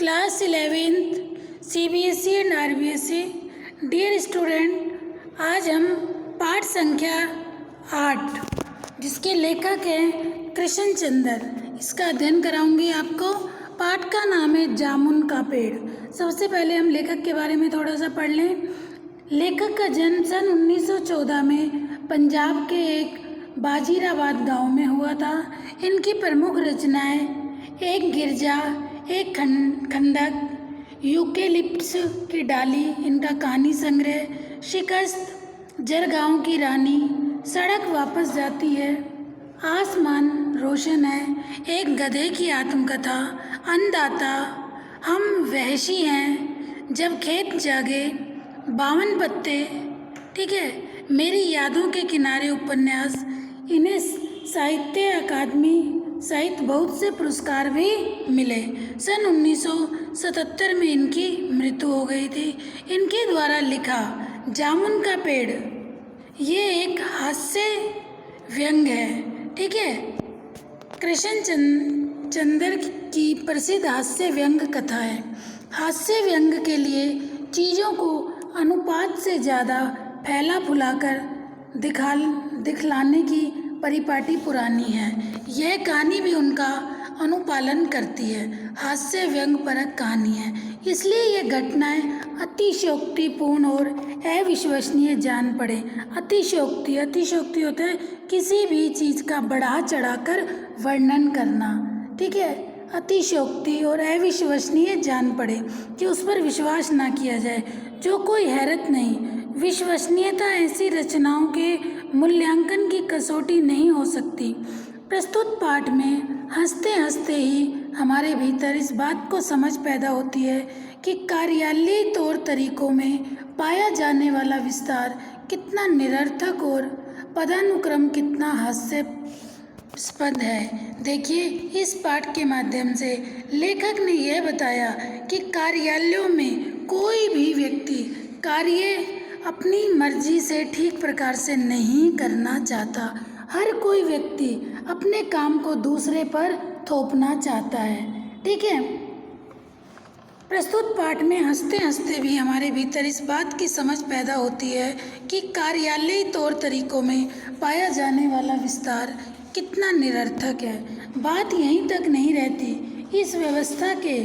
Class 11th CBSE and RBSE। Dear student, आज हम पाठ संख्या 8 जिसके लेखक हैं कृष्ण चंद्र, इसका अध्ययन कराऊंगी आपको। पाठ का नाम है जामुन का पेड़। सबसे पहले हम लेखक के बारे में थोड़ा सा पढ़ लें। लेखक का जन्म सन 1914 में पंजाब के एक बाजीराबाद गांव में हुआ था। इनकी प्रमुख रचनाएं एक गिरजा, एक खंडक, यूकेलिप्टस की डाली, इनका कहानी संग्रह, शिकस्त, जरगांव की रानी, सड़क वापस जाती है, आसमान रोशन है, एक गधे की आत्मकथा, अन्नदाता, हम वहशी हैं, जब खेत जागे, 52 पत्ते, ठीक है, मेरी यादों के किनारे उपन्यास। इन्हें साहित्य अकादमी सहित बहुत से पुरस्कार भी मिले। सन 1977 में इनकी मृत्यु हो गई थी। इनके द्वारा लिखा जामुन का पेड़ ये एक हास्य व्यंग है, ठीक है। कृष्ण चंद्र की प्रसिद्ध हास्य व्यंग कथा है। हास्य व्यंग के लिए चीज़ों को अनुपात से ज़्यादा फैला फुलाकर दिखलाने की परिपाटी पुरानी है। यह कहानी भी उनका अनुपालन करती है। हास्य व्यंग परक कहानी है, इसलिए ये घटनाएं अतिशयोक्तिपूर्ण और अविश्वसनीय जान पड़े। अतिशयोक्ति होता है किसी भी चीज़ का बढ़ा चढ़ाकर वर्णन करना, ठीक है। अतिशयोक्ति और अविश्वसनीय जान पड़े कि उस पर विश्वास ना किया जाए, जो कोई हैरत नहीं। विश्वसनीयता ऐसी रचनाओं के मूल्यांकन की कसौटी नहीं हो सकती। प्रस्तुत पाठ में हंसते हंसते ही हमारे भीतर इस बात को समझ पैदा होती है कि कार्यालयी तौर तरीकों में पाया जाने वाला विस्तार कितना निरर्थक और पदानुक्रम कितना हास्यास्पद है। देखिए, इस पाठ के माध्यम से लेखक ने यह बताया कि कार्यालयों में कोई भी व्यक्ति कार्य अपनी मर्जी से ठीक प्रकार से नहीं करना चाहता। हर कोई व्यक्ति अपने काम को दूसरे पर थोपना चाहता है, ठीक है। प्रस्तुत पाठ में हंसते हंसते भी हमारे भीतर इस बात की समझ पैदा होती है कि कार्यालयी तौर तरीकों में पाया जाने वाला विस्तार कितना निरर्थक है। बात यहीं तक नहीं रहती, इस व्यवस्था के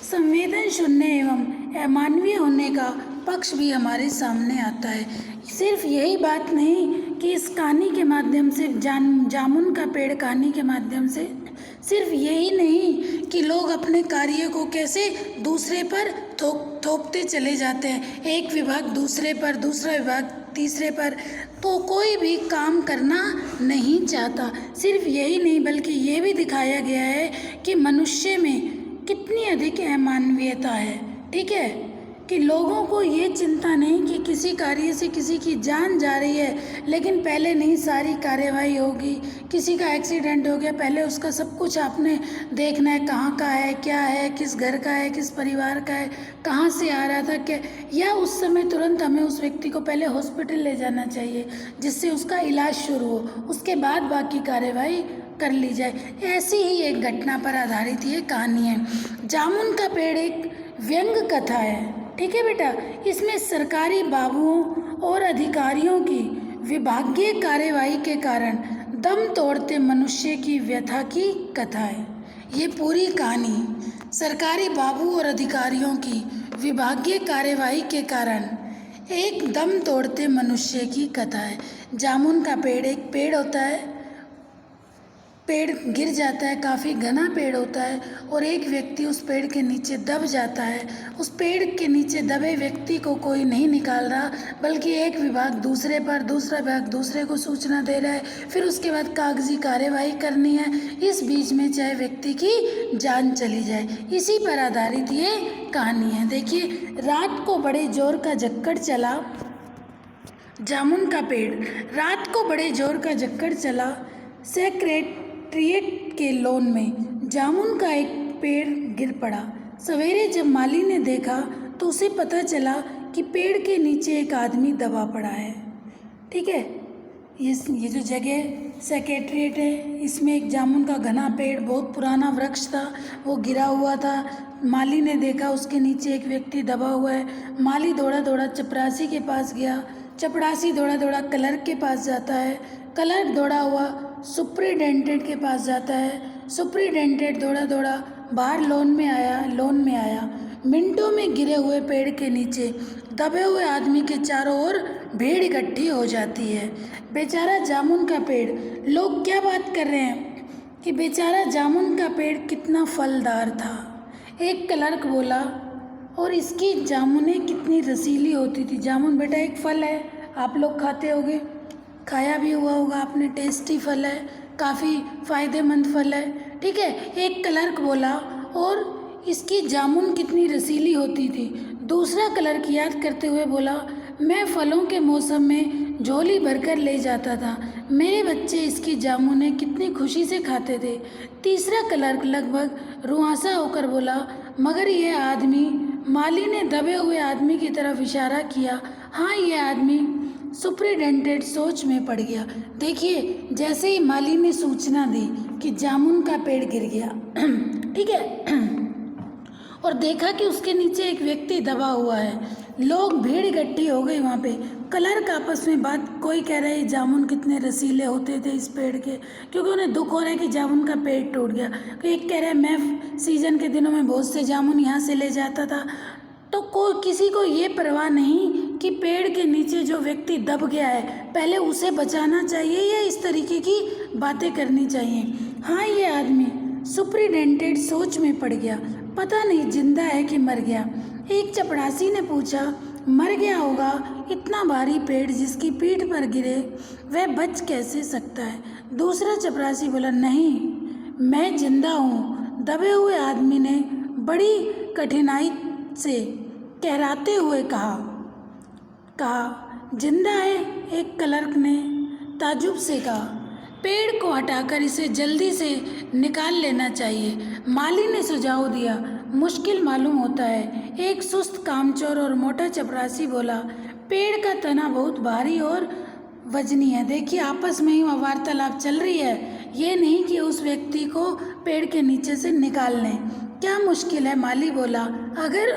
संवेदन शून्य एवं अमानवीय होने का पक्ष भी हमारे सामने आता है। सिर्फ यही बात नहीं कि इस कहानी के माध्यम से जामुन का पेड़ कहानी के माध्यम से सिर्फ यही नहीं कि लोग अपने कार्य को कैसे दूसरे पर थोपते चले जाते हैं, एक विभाग दूसरे पर, दूसरा विभाग तीसरे पर, तो कोई भी काम करना नहीं चाहता। सिर्फ यही नहीं बल्कि ये भी दिखाया गया है कि मनुष्य में कितनी अधिक अमानवीयता है, ठीक है। कि लोगों को ये चिंता नहीं कि किसी कार्य से किसी की जान जा रही है, लेकिन पहले नहीं सारी कार्यवाही होगी। किसी का एक्सीडेंट हो गया, पहले उसका सब कुछ आपने देखना है, कहाँ का है, क्या है, किस घर का है, किस परिवार का है, कहाँ से आ रहा था, क्या, या उस समय तुरंत हमें उस व्यक्ति को पहले हॉस्पिटल ले जाना चाहिए जिससे उसका इलाज शुरू हो, उसके बाद बाकी कार्यवाही कर ली जाए। ऐसी ही एक घटना पर आधारित ये कहानी है। जामुन का पेड़ एक व्यंग कथा है, ठीक है बेटा। इसमें सरकारी बाबुओं और अधिकारियों की विभागीय कार्यवाही के कारण दम तोड़ते मनुष्य की व्यथा की कथा है। ये पूरी कहानी सरकारी बाबू और अधिकारियों की विभागीय कार्यवाही के कारण एक दम तोड़ते मनुष्य की कथा है। जामुन का पेड़ एक पेड़ होता है, पेड़ गिर जाता है, काफ़ी घना पेड़ होता है, और एक व्यक्ति उस पेड़ के नीचे दब जाता है। उस पेड़ के नीचे दबे व्यक्ति को कोई नहीं निकाल रहा, बल्कि एक विभाग दूसरे पर, दूसरा विभाग दूसरे को सूचना दे रहा है, फिर उसके बाद कागजी कार्यवाही करनी है। इस बीच में चाहे व्यक्ति की जान चली जाए, इसी पर आधारित ये कहानी है। देखिए, रात को बड़े जोर का झक्कड़ चला, जामुन का पेड़, रात को बड़े जोर का झक्कड़ चला, सेक्रेटरिएट के लॉन में जामुन का एक पेड़ गिर पड़ा। सवेरे जब माली ने देखा तो उसे पता चला कि पेड़ के नीचे एक आदमी दबा पड़ा है, ठीक है। ये जो जगह सेक्रेटरिएट है, इसमें एक जामुन का घना पेड़, बहुत पुराना वृक्ष था, वो गिरा हुआ था, माली ने देखा उसके नीचे एक व्यक्ति दबा हुआ है। माली दौड़ा दौड़ा चपरासी के पास गया। चपरासी दौड़ा दौड़ा क्लर्क के पास जाता है। क्लर्क दौड़ा हुआ सुप्रिटेंडेंट के पास जाता है। सुप्रिटेंडेंट दौड़ा दौड़ा बाहर लॉन में आया। मिनटों में गिरे हुए पेड़ के नीचे दबे हुए आदमी के चारों ओर भीड़ इकट्ठी हो जाती है। बेचारा जामुन का पेड़। लोग क्या बात कर रहे हैं कि बेचारा जामुन का पेड़ कितना फलदार था। एक क्लर्क बोला, और इसकी जामुनें कितनी रसीली होती थी। जामुन बेटा एक फल है, आप लोग खाते होगे, खाया भी हुआ होगा आपने। टेस्टी फल है, काफ़ी फ़ायदेमंद फल है, ठीक है। एक क्लर्क बोला, और इसकी जामुन कितनी रसीली होती थी। दूसरा क्लर्क याद करते हुए बोला, मैं फलों के मौसम में झोली भरकर ले जाता था। मेरे बच्चे इसकी जामुनें कितनी खुशी से खाते थे। तीसरा क्लर्क लगभग रुआंसा होकर बोला, मगर यह आदमी, माली ने दबे हुए आदमी की तरफ इशारा किया। हाँ, यह आदमी। सुप्रिटेंडेंट सोच में पड़ गया। देखिए, जैसे ही माली ने सूचना दी कि जामुन का पेड़ गिर गया, ठीक है, और देखा कि उसके नीचे एक व्यक्ति दबा हुआ है, लोग भीड़ इकट्ठी हो गई वहाँ पे। क्लर्क आपस में बात, कोई कह रहा है जामुन कितने रसीले होते थे इस पेड़ के, क्योंकि उन्हें दुख हो रहा है कि जामुन का पेड़ टूट गया। एक कह रहा है मैं सीजन के दिनों में बहुत से जामुन यहाँ से ले जाता था। तो किसी को ये परवाह नहीं कि पेड़ के नीचे जो व्यक्ति दब गया है पहले उसे बचाना चाहिए या इस तरीके की बातें करनी चाहिए। हाँ, ये आदमी। सुप्रिटेंडेंट सोच में पड़ गया, पता नहीं जिंदा है कि मर गया। एक चपरासी ने पूछा, मर गया होगा, इतना भारी पेड़ जिसकी पीठ पर गिरे वह बच कैसे सकता है। दूसरा चपरासी बोला, नहीं, मैं जिंदा हूँ। दबे हुए आदमी ने बड़ी कठिनाई से कहराते हुए कहा, जिंदा है। एक क्लर्क ने ताज्जुब से कहा, पेड़ को हटाकर इसे जल्दी से निकाल लेना चाहिए। माली ने सुझाव दिया, मुश्किल मालूम होता है। एक सुस्त कामचोर और मोटा चपरासी बोला, पेड़ का तना बहुत भारी और वजनी है। देखिए, आपस में ही वार्तालाप चल रही है, ये नहीं कि उस व्यक्ति को पेड़ के नीचे से निकाल लें। क्या मुश्किल है, माली बोला। अगर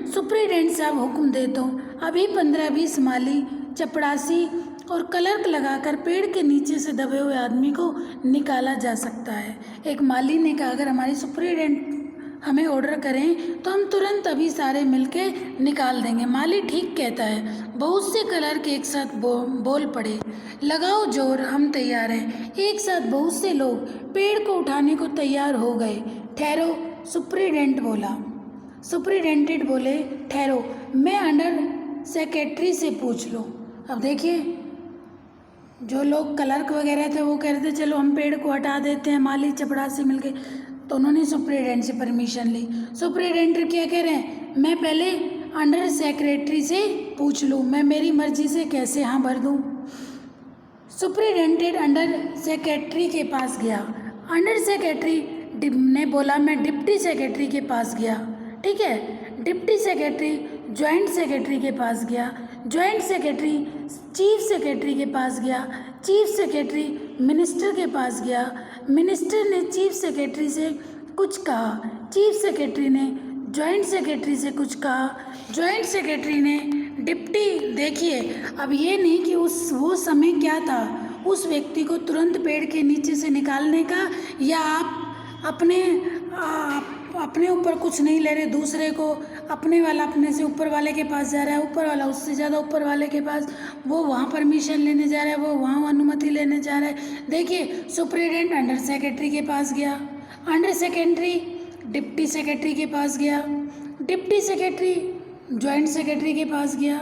सुप्रिटेंडेंट साहब हुक्म दे तो अभी 15-20 माली, चपरासी और क्लर्क लगाकर पेड़ के नीचे से दबे हुए आदमी को निकाला जा सकता है। एक माली ने कहा, अगर हमारी सुप्रिटेंडेंट हमें ऑर्डर करें तो हम तुरंत अभी सारे मिलके निकाल देंगे। माली ठीक कहता है। बहुत से क्लर्क एक साथ बोल पड़े, लगाओ जोर, हम तैयार हैं। एक साथ बहुत से लोग पेड़ को उठाने को तैयार हो गए। ठहरो, सुप्रिटेंडेंट बोला। सुप्रिटेंडेंट बोले, ठहरो, मैं अंडर सेक्रेटरी से पूछ लो। अब देखिए, जो लोग क्लर्क वगैरह थे वो कह रहे थे चलो हम पेड़ को हटा देते हैं, माली चपरासी मिलके, तो उन्होंने सुप्रिटेंडेंट से परमिशन ली। सुप्रिटेंडेंट क्या कह रहे हैं, मैं पहले अंडर सेक्रेटरी से पूछ लूँ, मैं मेरी मर्जी से कैसे हाँ भर दूँ। सुप्रिटेंडेंट अंडर सेक्रेटरी के पास गया। अंडर सेक्रेटरी ने बोला, मैं डिप्टी सेक्रेटरी के पास गया, ठीक है। डिप्टी सेक्रेटरी जॉइंट सेक्रेटरी के पास गया। जॉइंट सेक्रेटरी चीफ सेक्रेटरी के पास गया। चीफ सेक्रेटरी मिनिस्टर के पास गया। मिनिस्टर ने चीफ सेक्रेटरी से कुछ कहा। चीफ सेक्रेटरी ने जॉइंट सेक्रेटरी से कुछ कहा। जॉइंट सेक्रेटरी ने डिप्टी, देखिए अब ये नहीं कि वो समय क्या था उस व्यक्ति को तुरंत पेड़ के नीचे से निकालने का, या आप अपने ऊपर कुछ नहीं ले रहे, दूसरे को, अपने वाला अपने से ऊपर वाले के पास जा रहा है, ऊपर वाला उससे ज़्यादा ऊपर वाले के पास, वो वहाँ परमिशन लेने जा रहा है, वो वहाँ अनुमति लेने जा रहा है। देखिए, सुप्रिटेंडेंट अंडर सेक्रेटरी के पास गया। अंडर सेक्रेटरी डिप्टी सेक्रेटरी के पास गया। डिप्टी सेक्रेटरी जॉइंट सेक्रेटरी के पास गया।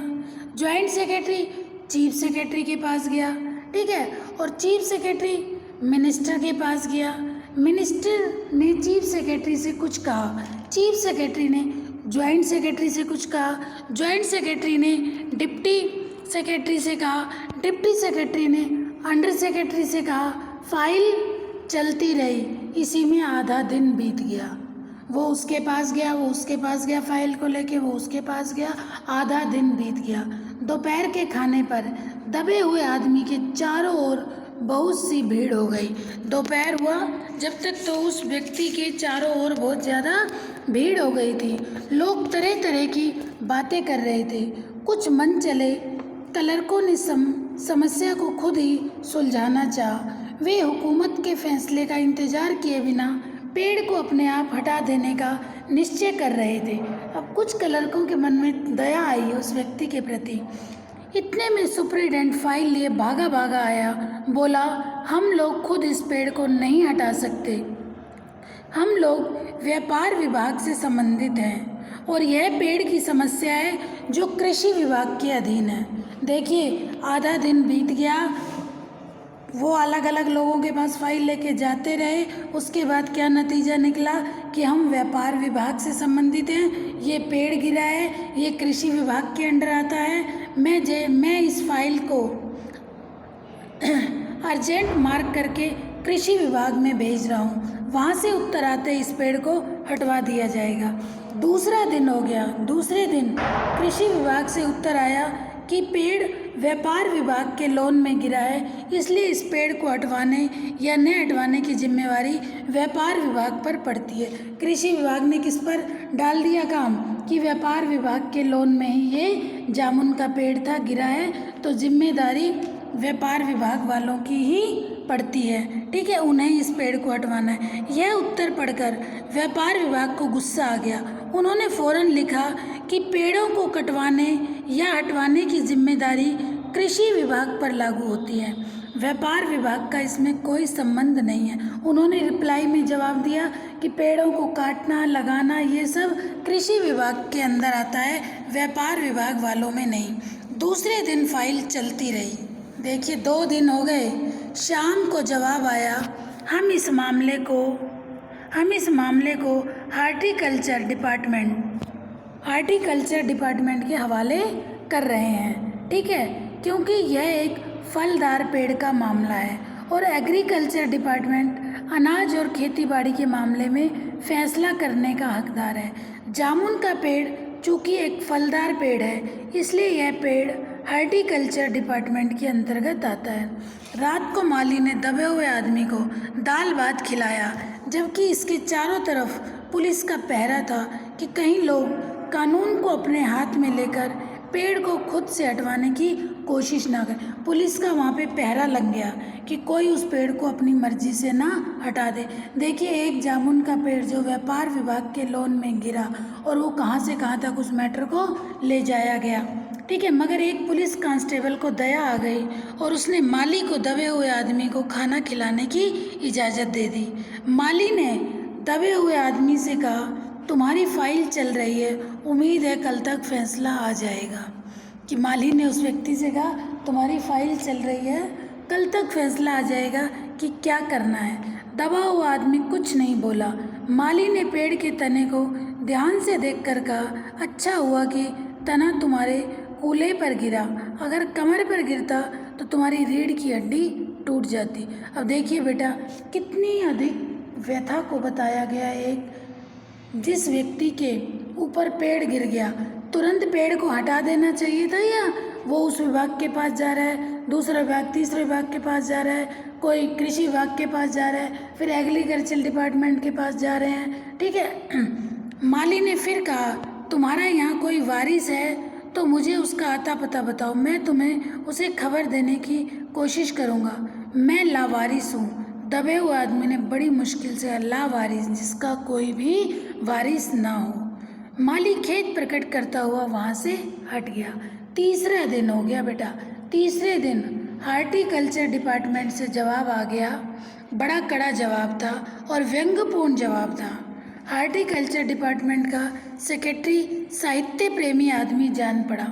जॉइंट सेक्रेटरी चीफ सेक्रेटरी के पास गया, ठीक है। और चीफ सेक्रेटरी मिनिस्टर के पास गया। मिनिस्टर ने चीफ सेक्रेटरी से कुछ कहा। चीफ सेक्रेटरी ने जॉइंट सेक्रेटरी से कुछ कहा। जॉइंट सेक्रेटरी ने डिप्टी सेक्रेटरी से कहा। डिप्टी सेक्रेटरी ने अंडर सेक्रेटरी से कहा। फाइल चलती रही। इसी में आधा दिन बीत गया। वो उसके पास गया, वो उसके पास गया, फाइल को लेके वो उसके पास गया, आधा दिन बीत गया। दोपहर के खाने पर दबे हुए आदमी के चारों ओर बहुत सी भीड़ हो गई। दोपहर हुआ जब तक तो उस व्यक्ति के चारों ओर बहुत ज़्यादा भीड़ हो गई थी। लोग तरह तरह की बातें कर रहे थे। कुछ मन चले क्लर्कों ने समस्या को खुद ही सुलझाना चाहा। वे हुकूमत के फैसले का इंतजार किए बिना पेड़ को अपने आप हटा देने का निश्चय कर रहे थे। अब कुछ क्लर्कों के मन में दया आई उस व्यक्ति के प्रति। इतने में सुपरिटेंडेंट फाइल लिए भागा भागा आया। बोला, हम लोग खुद इस पेड़ को नहीं हटा सकते। हम लोग व्यापार विभाग से संबंधित हैं और यह पेड़ की समस्या है जो कृषि विभाग के अधीन है। देखिए, आधा दिन बीत गया, वो अलग अलग लोगों के पास फाइल लेके जाते रहे। उसके बाद क्या नतीजा निकला कि हम व्यापार विभाग से संबंधित हैं, ये पेड़ गिरा है, ये कृषि विभाग के अंडर आता है। मैं इस फाइल को अर्जेंट मार्क करके कृषि विभाग में भेज रहा हूँ। वहाँ से उत्तर आते इस पेड़ को हटवा दिया जाएगा। दूसरा दिन हो गया। दूसरे दिन कृषि विभाग से उत्तर आया कि पेड़ व्यापार विभाग के लोन में गिरा है, इसलिए इस पेड़ को हटवाने या न हटवाने की जिम्मेवारी व्यापार विभाग पर पड़ती है। कृषि विभाग ने किस पर डाल दिया काम कि व्यापार विभाग के लोन में ही ये जामुन का पेड़ था, गिरा है, तो जिम्मेदारी व्यापार विभाग वालों की ही पड़ती है। ठीक है, उन्हें इस पेड़ को हटवाना है। यह उत्तर पढ़कर व्यापार विभाग को गुस्सा आ गया। उन्होंने फौरन लिखा कि पेड़ों को कटवाने या हटवाने की जिम्मेदारी कृषि विभाग पर लागू होती है, व्यापार विभाग का इसमें कोई संबंध नहीं है। उन्होंने रिप्लाई में जवाब दिया कि पेड़ों को काटना, लगाना, ये सब कृषि विभाग के अंदर आता है, व्यापार विभाग वालों में नहीं। दूसरे दिन फाइल चलती रही। देखिए, 2 दिन हो गए। शाम को जवाब आया, हम इस मामले को हार्टिकल्चर डिपार्टमेंट के हवाले कर रहे हैं। ठीक है, क्योंकि यह एक फलदार पेड़ का मामला है और एग्रीकल्चर डिपार्टमेंट अनाज और खेतीबाड़ी के मामले में फैसला करने का हकदार है। जामुन का पेड़ चूँकि एक फलदार पेड़ है, इसलिए यह पेड़ हार्टिकल्चर डिपार्टमेंट के अंतर्गत आता है। रात को माली ने दबे हुए आदमी को दाल भात खिलाया, जबकि इसके चारों तरफ पुलिस का पहरा था कि कहीं लोग कानून को अपने हाथ में लेकर पेड़ को खुद से हटवाने की कोशिश ना करें। पुलिस का वहाँ पे पहरा लग गया कि कोई उस पेड़ को अपनी मर्जी से ना हटा दे। देखिए, एक जामुन का पेड़ जो व्यापार विभाग के लोन में गिरा और वो कहाँ से कहाँ तक उस मैटर को ले जाया गया। ठीक है, मगर एक पुलिस कांस्टेबल को दया आ गई और उसने माली को दबे हुए आदमी को खाना खिलाने की इजाज़त दे दी। माली ने दबे हुए आदमी से कहा, तुम्हारी फाइल चल रही है, उम्मीद है कल तक फैसला आ जाएगा। कि माली ने उस व्यक्ति से कहा, तुम्हारी फाइल चल रही है, कल तक फैसला आ जाएगा कि क्या करना है। दबा हुआ आदमी कुछ नहीं बोला। माली ने पेड़ के तने को ध्यान से देखकर कहा, अच्छा हुआ कि तना तुम्हारे कूल्हे पर गिरा, अगर कमर पर गिरता तो तुम्हारी रीढ़ की हड्डी टूट जाती। अब देखिए बेटा, कितनी अधिक व्यथा को बताया गया। एक जिस व्यक्ति के ऊपर पेड़ गिर गया, तुरंत पेड़ को हटा देना चाहिए था, या वो उस विभाग के पास जा रहा है, दूसरा विभाग, तीसरे विभाग के पास जा रहा है, कोई कृषि विभाग के पास जा रहा है, फिर एग्रीकल्चर डिपार्टमेंट के पास जा रहे हैं। ठीक है, माली ने फिर कहा, तुम्हारा यहाँ कोई वारिस है तो मुझे उसका आता पता बताओ, मैं तुम्हें उसे खबर देने की कोशिश करूँगा। मैं लावारिस हूँ। दबे हुए आदमी ने बड़ी मुश्किल से, लावारिस, जिसका कोई भी वारिस ना हो। माली खेद प्रकट करता हुआ वहाँ से हट गया। तीसरा दिन हो गया बेटा। तीसरे दिन हार्टिकल्चर डिपार्टमेंट से जवाब आ गया। बड़ा कड़ा जवाब था और व्यंग्यपूर्ण जवाब था। हार्टिकल्चर डिपार्टमेंट का सेक्रेटरी साहित्य प्रेमी आदमी जान पड़ा।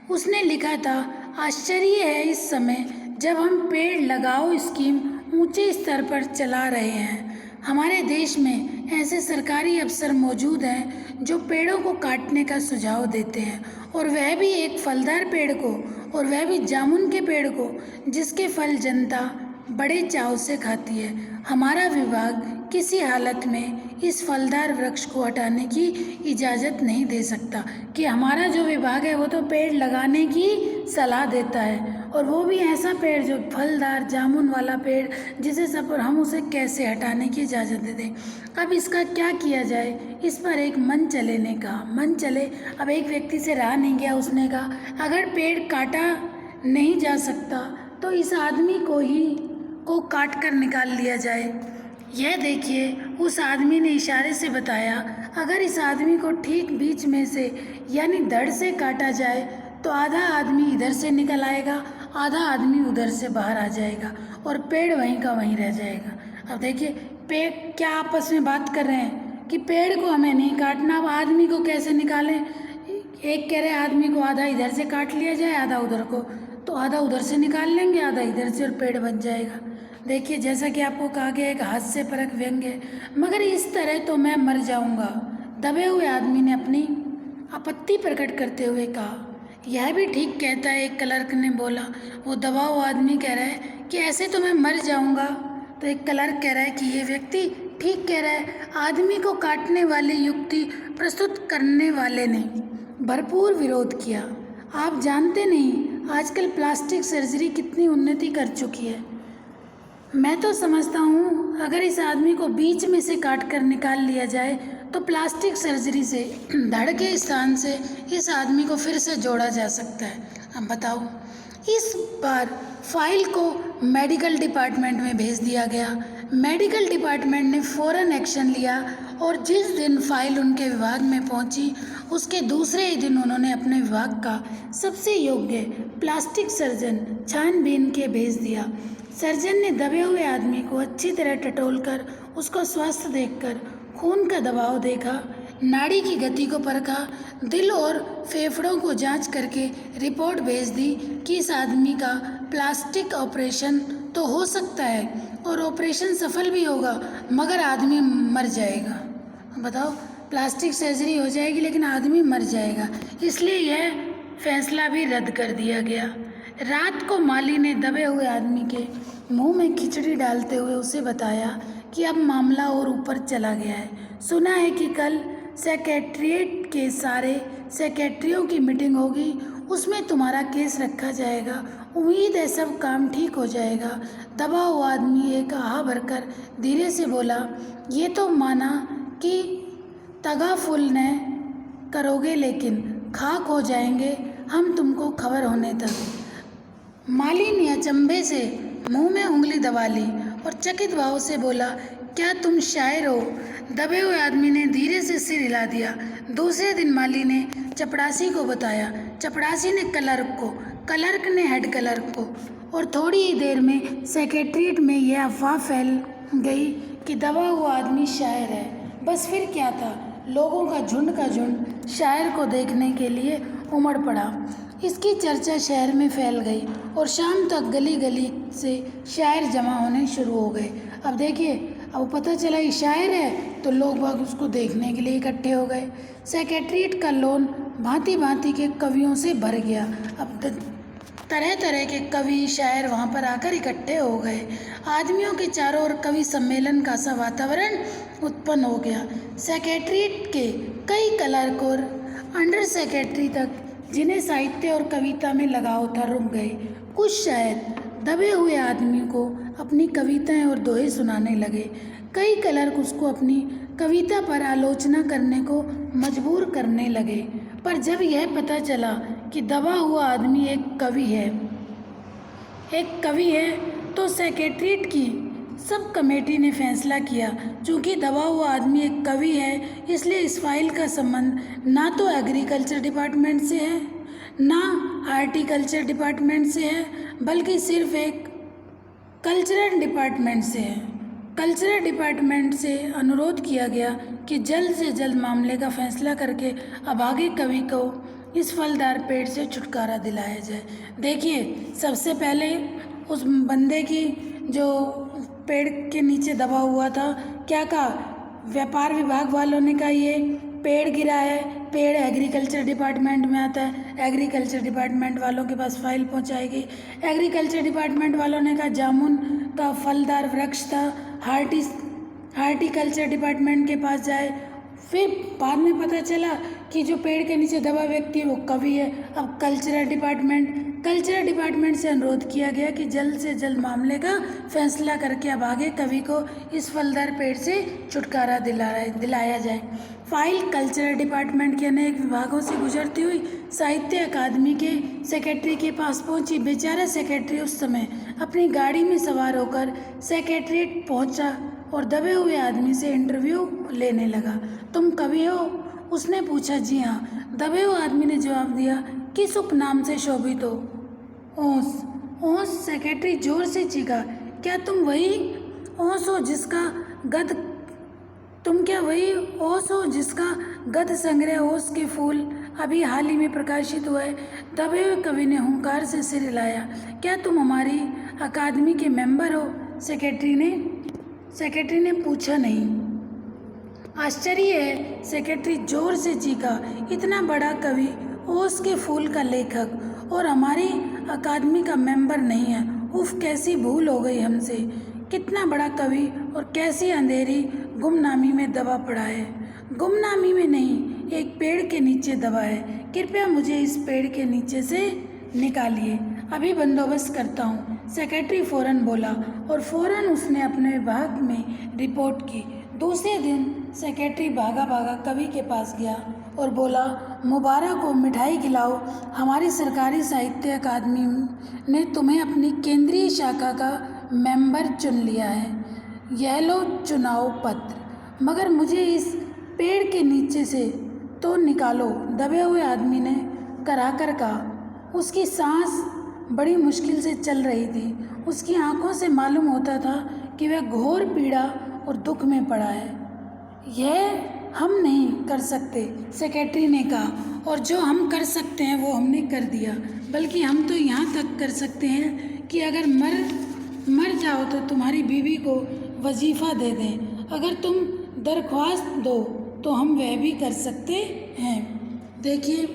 उसने लिखा था, आश्चर्य है इस समय जब हम पेड़ लगाओ स्कीम ऊंचे स्तर पर चला रहे हैं, हमारे देश में ऐसे सरकारी अफसर मौजूद हैं जो पेड़ों को काटने का सुझाव देते हैं, और वह भी एक फलदार पेड़ को, और वह भी जामुन के पेड़ को, जिसके फल जनता बड़े चाव से खाती है। हमारा विभाग किसी हालत में इस फलदार वृक्ष को हटाने की इजाज़त नहीं दे सकता। कि हमारा जो विभाग है वो तो पेड़ लगाने की सलाह देता है, और वो भी ऐसा पेड़ जो फलदार जामुन वाला पेड़ जिसे सब, हम उसे कैसे हटाने की इजाज़त दे दें। अब इसका क्या किया जाए, इस पर एक मन चले ने कहा। मन चले, अब एक व्यक्ति से रहा नहीं गया, उसने कहा अगर पेड़ काटा नहीं जा सकता तो इस आदमी को काट कर निकाल लिया जाए। यह देखिए, उस आदमी ने इशारे से बताया, अगर इस आदमी को ठीक बीच में से यानी धड़ से काटा जाए तो आधा आदमी इधर से निकल आएगा, आधा आदमी उधर से बाहर आ जाएगा और पेड़ वहीं का वहीं रह जाएगा। अब देखिए, पेड़ क्या आपस में बात कर रहे हैं कि पेड़ को हमें नहीं काटना, अब आदमी को कैसे निकालें। एक कह रहे आदमी को आधा इधर से काट लिया जाए, आधा उधर को, तो आधा उधर से निकाल लेंगे, आधा इधर से, और पेड़ बच जाएगा। देखिए, जैसा कि आपको कहा गया, एक हास्य परक व्यंग्य है, मगर इस तरह तो मैं मर जाऊंगा, दबे हुए आदमी ने अपनी आपत्ति प्रकट करते हुए कहा। यह भी ठीक कहता है, एक क्लर्क ने बोला। वो दबा हुआ आदमी कह रहा है कि ऐसे तो मैं मर जाऊंगा, तो एक क्लर्क कह रहा है कि ये व्यक्ति ठीक कह रहा है। आदमी को काटने वाली युक्ति प्रस्तुत करने वाले ने भरपूर विरोध किया। आप जानते नहीं, आजकल प्लास्टिक सर्जरी कितनी उन्नति कर चुकी है। मैं तो समझता हूँ अगर इस आदमी को बीच में से काट कर निकाल लिया जाए तो प्लास्टिक सर्जरी से धड़ के स्थान से इस आदमी को फिर से जोड़ा जा सकता है। अब बताओ, इस बार फाइल को मेडिकल डिपार्टमेंट में भेज दिया गया। मेडिकल डिपार्टमेंट ने फ़ौरन एक्शन लिया और जिस दिन फाइल उनके विभाग में पहुंची उसके दूसरे ही दिन उन्होंने अपने विभाग का सबसे योग्य प्लास्टिक सर्जन छानबीन के भेज दिया। सर्जन ने दबे हुए आदमी को अच्छी तरह टटोलकर उसका स्वास्थ्य देखकर खून का दबाव देखा, नाड़ी की गति को परखा, दिल और फेफड़ों को जांच करके रिपोर्ट भेज दी कि इस आदमी का प्लास्टिक ऑपरेशन तो हो सकता है और ऑपरेशन सफल भी होगा, मगर आदमी मर जाएगा। बताओ, प्लास्टिक सर्जरी हो जाएगी लेकिन आदमी मर जाएगा, इसलिए यह फैसला भी रद्द कर दिया गया। रात को माली ने दबे हुए आदमी के मुंह में खिचड़ी डालते हुए उसे बताया कि अब मामला और ऊपर चला गया है। सुना है कि कल सेक्रेटरिएट के सारे सेक्रेटरियों की मीटिंग होगी, उसमें तुम्हारा केस रखा जाएगा। उम्मीद है सब काम ठीक हो जाएगा। दबा हुआ आदमी एक आह भरकर धीरे से बोला, ये तो माना कि तगाफुल ने करोगे लेकिन खाक हो जाएंगे हम तुमको खबर होने तक। माली ने अचंभे से मुंह में उंगली दबा ली और चकित भाव से बोला, क्या तुम शायर हो? दबे हुए आदमी ने धीरे से सिर हिला दिया। दूसरे दिन माली ने चपड़ासी को बताया, चपड़ासी ने क्लर्क को, क्लर्क ने हेड क्लर्क को, और थोड़ी ही देर में सेक्रेटरीट में यह अफवाह फैल गई कि दबा हुआ आदमी शायर है। बस फिर क्या था, लोगों का झुंड शायर को देखने के लिए उमड़ पड़ा। इसकी चर्चा शहर में फैल गई और शाम तक गली गली से शायर जमा होने शुरू हो गए। अब देखिए, अब पता चला ये शायर है तो लोग बाग उसको देखने के लिए इकट्ठे हो गए। सेक्रेटरीट का लॉन भांति भांति के कवियों से भर गया। अब तरह तरह के कवि शायर वहाँ पर आकर इकट्ठे हो गए। आदमियों के चारों ओर कवि सम्मेलन का सा वातावरण उत्पन्न हो गया। सेक्रेटरीट के कई क्लर्क और अंडर सेक्रेटरी तक जिन्हें साहित्य और कविता में लगाव था रुक गए। कुछ शायर दबे हुए आदमी को अपनी कविताएं और दोहे सुनाने लगे। कई क्लर्क उसको अपनी कविता पर आलोचना करने को मजबूर करने लगे। पर जब यह पता चला कि दबा हुआ आदमी एक कवि है तो सेक्रेटरीट की सब कमेटी ने फैसला किया, चूँकि दबा हुआ आदमी एक कवि है इसलिए इस फाइल का संबंध ना तो एग्रीकल्चर डिपार्टमेंट से है ना हार्टिकल्चर डिपार्टमेंट से है, बल्कि सिर्फ एक कल्चरल डिपार्टमेंट से है। कल्चरल डिपार्टमेंट से अनुरोध किया गया कि जल्द से जल्द मामले का फैसला करके अभागे कवि को इस फलदार पेड़ से छुटकारा दिलाया जाए। देखिए, सबसे पहले उस बंदे की जो पेड़ के नीचे दबा हुआ था क्या कहा, व्यापार विभाग वालों ने कहा ये पेड़ गिरा है, पेड़ एग्रीकल्चर डिपार्टमेंट में आता है, एग्रीकल्चर डिपार्टमेंट वालों के पास फाइल पहुंचाएगी। एग्रीकल्चर डिपार्टमेंट वालों ने कहा जामुन का फलदार वृक्ष था, हार्टिकल्चर डिपार्टमेंट के पास जाए। फिर बाद में पता चला कि जो पेड़ के नीचे दबा व्यक्ति है वो कवि है। अब कल्चरल डिपार्टमेंट से अनुरोध किया गया कि जल्द से जल्द मामले का फैसला करके अब आगे कवि को इस फलदार पेड़ से छुटकारा दिलाया जाए। फाइल कल्चरल डिपार्टमेंट के अनेक विभागों से गुजरती हुई साहित्य अकादमी के सेक्रेटरी के पास पहुंची। बेचारा सेक्रेटरी उस समय अपनी गाड़ी में सवार होकर सेक्रेटरीट पहुंचा और दबे हुए आदमी से इंटरव्यू लेने लगा। तुम कवि हो? उसने पूछा। जी हाँ, दबे हुए आदमी ने जवाब दिया। किस उपनाम से शोभित हो? ओस। ओस। सेक्रेटरी जोर से चीखा। क्या तुम वही ओस हो जिसका गद्य संग्रह ओस के फूल अभी हाल ही में प्रकाशित हुआ है? दबे हुए कवि ने हुंकार से सिर हिलाया। क्या तुम हमारी अकादमी के मेंबर हो? सेक्रेटरी ने पूछा। नहीं। आश्चर्य है, सेक्रेटरी जोर से चीखा। इतना बड़ा कवि, ओस के फूल का लेखक और हमारी अकादमी का मेंबर नहीं है। उफ, कैसी भूल हो गई हमसे। कितना बड़ा कवि और कैसी अंधेरी गुमनामी में दबा पड़ा है। गुमनामी में नहीं, एक पेड़ के नीचे दबा है। कृपया मुझे इस पेड़ के नीचे से निकालिए, अभी बंदोबस्त करता हूँ। सेक्रेटरी फौरन बोला और फौरन उसने अपने विभाग में रिपोर्ट की। दूसरे दिन सेक्रेटरी भागा भागा कवि के पास गया और बोला, मुबारक हो, मिठाई खिलाओ। हमारी सरकारी साहित्य अकादमी ने तुम्हें अपनी केंद्रीय शाखा का मेंबर चुन लिया है। यह लो चुनाव पत्र, मगर मुझे इस पेड़ के नीचे से तो निकालो। दबे हुए आदमी ने कराकर कहा। उसकी सांस बड़ी मुश्किल से चल रही थी। उसकी आंखों से मालूम होता था कि वह घोर पीड़ा और दुख में पड़ा है। यह हम नहीं कर सकते, सेक्रेटरी ने कहा, और जो हम कर सकते हैं वो हमने कर दिया। बल्कि हम तो यहाँ तक कर सकते हैं कि अगर मर जाओ तो तुम्हारी बीवी को वजीफ़ा दे दें। अगर तुम दरख्वास्त दो तो हम वह भी कर सकते हैं। देखिए,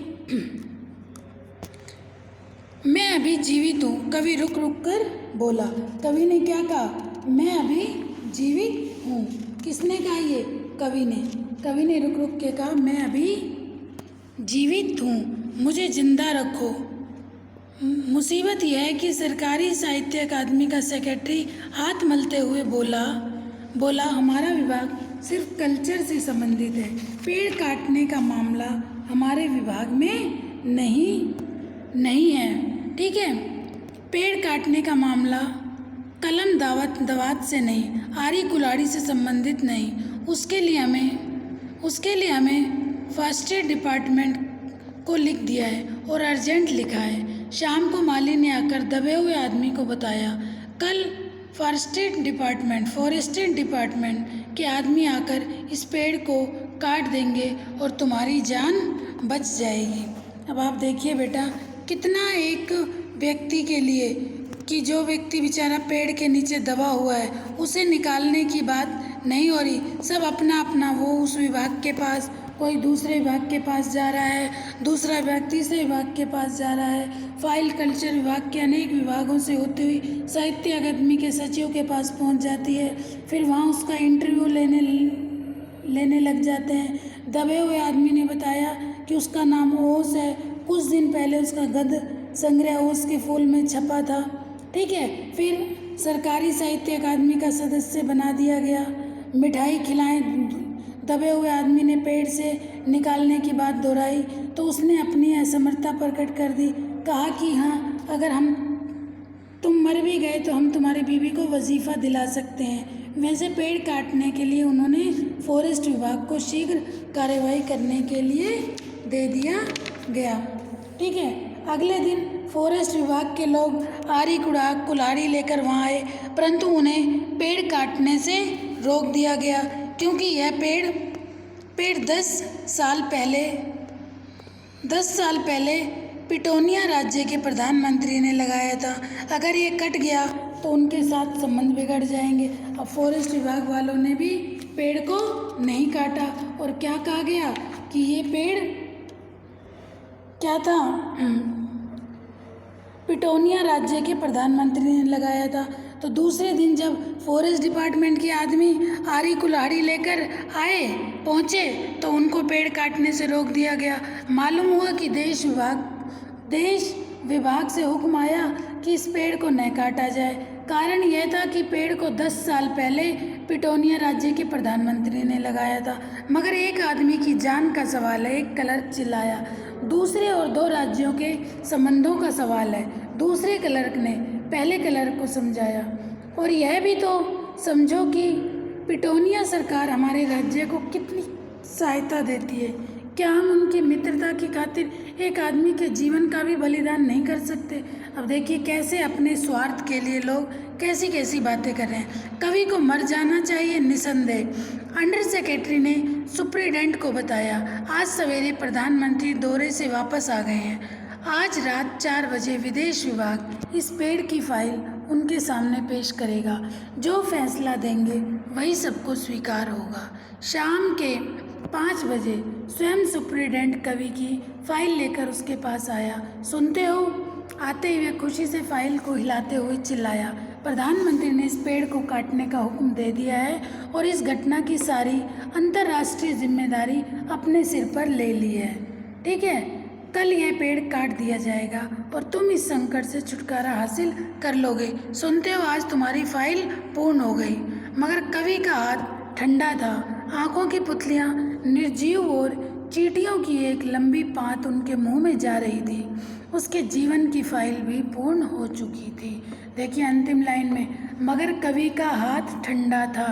मैं अभी जीवित हूँ, कवि रुक कर बोला। कवि ने क्या कहा? मैं अभी जीवित हूँ। किसने कहा ये? कवि ने रुक के कहा, मैं अभी जीवित हूँ, मुझे जिंदा रखो। मुसीबत यह है कि सरकारी साहित्य अकादमी का सेक्रेटरी हाथ मलते हुए बोला हमारा विभाग सिर्फ कल्चर से संबंधित है। पेड़ काटने का मामला हमारे विभाग में नहीं है। ठीक है, पेड़ काटने का मामला कलम दवात से नहीं, आरी कुल्हाड़ी से संबंधित नहीं। उसके लिए हमें फर्स्ट एड डिपार्टमेंट को लिख दिया है और अर्जेंट लिखा है। शाम को माली ने आकर दबे हुए आदमी को बताया, कल फॉरेस्ट डिपार्टमेंट के आदमी आकर इस पेड़ को काट देंगे और तुम्हारी जान बच जाएगी। अब आप देखिए बेटा, कितना एक व्यक्ति के लिए कि जो व्यक्ति बेचारा पेड़ के नीचे दबा हुआ है, उसे निकालने की बात नहीं हो रही। सब अपना अपना, वो उस विभाग के पास, कोई दूसरे विभाग के पास जा रहा है, दूसरा विभाग तीसरे विभाग के पास जा रहा है। फाइल कल्चर विभाग के अनेक विभागों से होती हुई साहित्य अकादमी के सचिव के पास पहुंच जाती है। फिर वहां उसका इंटरव्यू लेने लग जाते हैं। दबे हुए आदमी ने बताया कि उसका नाम ओस है। कुछ दिन पहले उसका गद्य संग्रह ओस के फूल में छपा था। ठीक है, फिर सरकारी साहित्य अकादमी का सदस्य बना दिया गया। मिठाई खिलाएं, दबे हुए आदमी ने पेड़ से निकालने की बात दोहराई तो उसने अपनी असमर्थता प्रकट कर दी। कहा कि हाँ, अगर तुम मर भी गए तो हम तुम्हारी बीवी को वजीफ़ा दिला सकते हैं। वैसे पेड़ काटने के लिए उन्होंने फॉरेस्ट विभाग को शीघ्र कार्यवाही करने के लिए दे दिया गया। ठीक है, अगले दिन फॉरेस्ट विभाग के लोग आरी कुल्हाड़ी लेकर वहाँ आए, परंतु उन्हें पेड़ काटने से रोक दिया गया क्योंकि यह पेड़ 10 साल पहले पिटोनिया राज्य के प्रधानमंत्री ने लगाया था। अगर ये कट गया तो उनके साथ संबंध बिगड़ जाएंगे। अब फॉरेस्ट विभाग वालों ने भी पेड़ को नहीं काटा। और क्या कहा गया कि ये पेड़ क्या था, पिटोनिया राज्य के प्रधानमंत्री ने लगाया था। तो दूसरे दिन जब फॉरेस्ट डिपार्टमेंट के आदमी आरी कुल्हाड़ी लेकर पहुँचे तो उनको पेड़ काटने से रोक दिया गया। मालूम हुआ कि देश विभाग से हुक्म आया कि इस पेड़ को न काटा जाए। कारण यह था कि पेड़ को 10 साल पहले पिटोनिया राज्य के प्रधानमंत्री ने लगाया था। मगर एक आदमी की जान का सवाल है, एक क्लर्क चिल्लाया। दूसरे और 2 राज्यों के संबंधों का सवाल है। दूसरे क्लर्क ने पहले क्लर्क को समझाया, और यह भी तो समझो कि पिटोनिया सरकार हमारे राज्य को कितनी सहायता देती है। क्या हम उनकी मित्रता की खातिर एक आदमी के जीवन का भी बलिदान नहीं कर सकते? अब देखिए कैसे अपने स्वार्थ के लिए लोग कैसी कैसी बातें कर रहे हैं। कवि को मर जाना चाहिए निसंदेह। अंडर सेक्रेटरी ने सुप्रीडेंट को बताया, आज सवेरे प्रधानमंत्री दौरे से वापस आ गए हैं। आज रात 4 बजे विदेश विभाग इस पेड़ की फाइल उनके सामने पेश करेगा। जो फैसला देंगे वही सबको स्वीकार होगा। शाम के 5 बजे स्वयं सुप्रीडेंट कवि की फाइल लेकर उसके पास आया। सुनते हो? आते हुए खुशी से फाइल को हिलाते हुए चिल्लाया, प्रधानमंत्री ने इस पेड़ को काटने का हुक्म दे दिया है और इस घटना की सारी अंतर्राष्ट्रीय जिम्मेदारी अपने सिर पर ले ली है। ठीक है, कल यह पेड़ काट दिया जाएगा और तुम इस संकट से छुटकारा हासिल कर लोगे। सुनते हो, आज तुम्हारी फाइल पूर्ण हो गई। मगर कवि का हाथ ठंडा था। आंखों की पुतलियां निर्जीव और चींटियों की एक लंबी पात उनके मुंह में जा रही थी। उसके जीवन की फाइल भी पूर्ण हो चुकी थी। देखिए अंतिम लाइन में, मगर कवि का हाथ ठंडा था,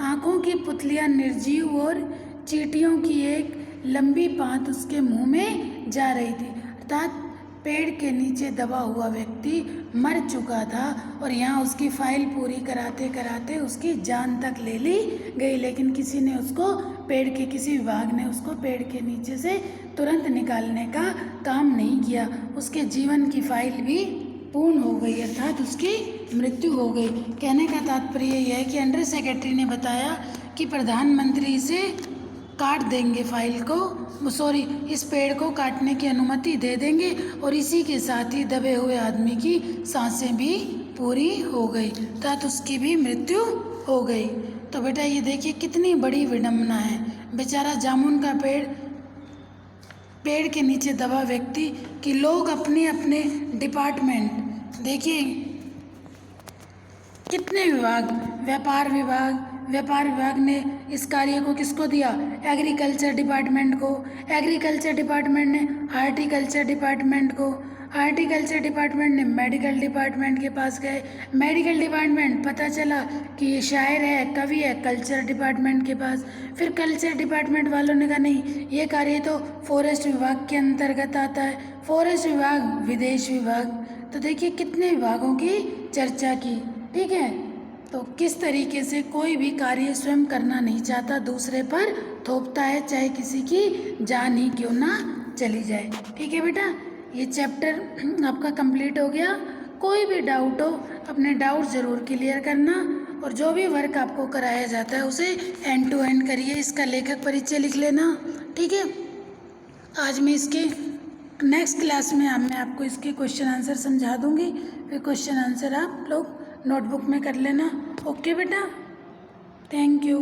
आंखों की पुतलियां निर्जीव और चींटियों की एक लंबी पात उसके मुंह में जा रही थी। अर्थात पेड़ के नीचे दबा हुआ व्यक्ति मर चुका था और यहाँ उसकी फाइल पूरी कराते कराते उसकी जान तक ले ली गई। लेकिन किसी ने उसको किसी विभाग ने उसको पेड़ के नीचे से तुरंत निकालने का काम नहीं किया। उसके जीवन की फाइल भी पूर्ण हो गई, अर्थात उसकी मृत्यु हो गई। कहने का तात्पर्य यह है कि अंडर सेक्रेटरी ने बताया कि प्रधानमंत्री से काट देंगे फाइल को, इस पेड़ को काटने की अनुमति दे देंगे और इसी के साथ ही दबे हुए आदमी की सांसें भी पूरी हो गई, अर्थात उसकी भी मृत्यु हो गई। तो बेटा ये देखिए कितनी बड़ी विडंबना है। बेचारा जामुन का पेड़ के नीचे दबा व्यक्ति कि लोग अपने अपने डिपार्टमेंट, देखिए कितने विभाग, व्यापार विभाग ने इस कार्य को किसको दिया? एग्रीकल्चर डिपार्टमेंट को। एग्रीकल्चर डिपार्टमेंट ने हार्टिकल्चर डिपार्टमेंट को। हार्टिकल्चर डिपार्टमेंट ने मेडिकल डिपार्टमेंट के पास गए। मेडिकल डिपार्टमेंट, पता चला कि ये शायर है, कवि है, कल्चर डिपार्टमेंट के पास। फिर कल्चर डिपार्टमेंट वालों ने कहा नहीं, ये कार्य तो फॉरेस्ट विभाग के अंतर्गत आता है। फॉरेस्ट विभाग, विदेश विभाग। तो देखिए कितने विभागों की चर्चा की। ठीक है, तो किस तरीके से कोई भी कार्य स्वयं करना नहीं चाहता, दूसरे पर थोपता है, चाहे किसी की जान ही क्यों ना चली जाए। ठीक है बेटा, ये चैप्टर आपका कंप्लीट हो गया। कोई भी डाउट हो अपने डाउट ज़रूर क्लियर करना, और जो भी वर्क आपको कराया जाता है उसे एंड टू एंड करिए। इसका लेखक परिचय लिख लेना। ठीक है, आज मैं इसके नेक्स्ट क्लास में मैं आपको इसके क्वेश्चन आंसर समझा दूंगी, फिर क्वेश्चन आंसर आप लोग नोटबुक में कर लेना। ओके बेटा, थैंक यू।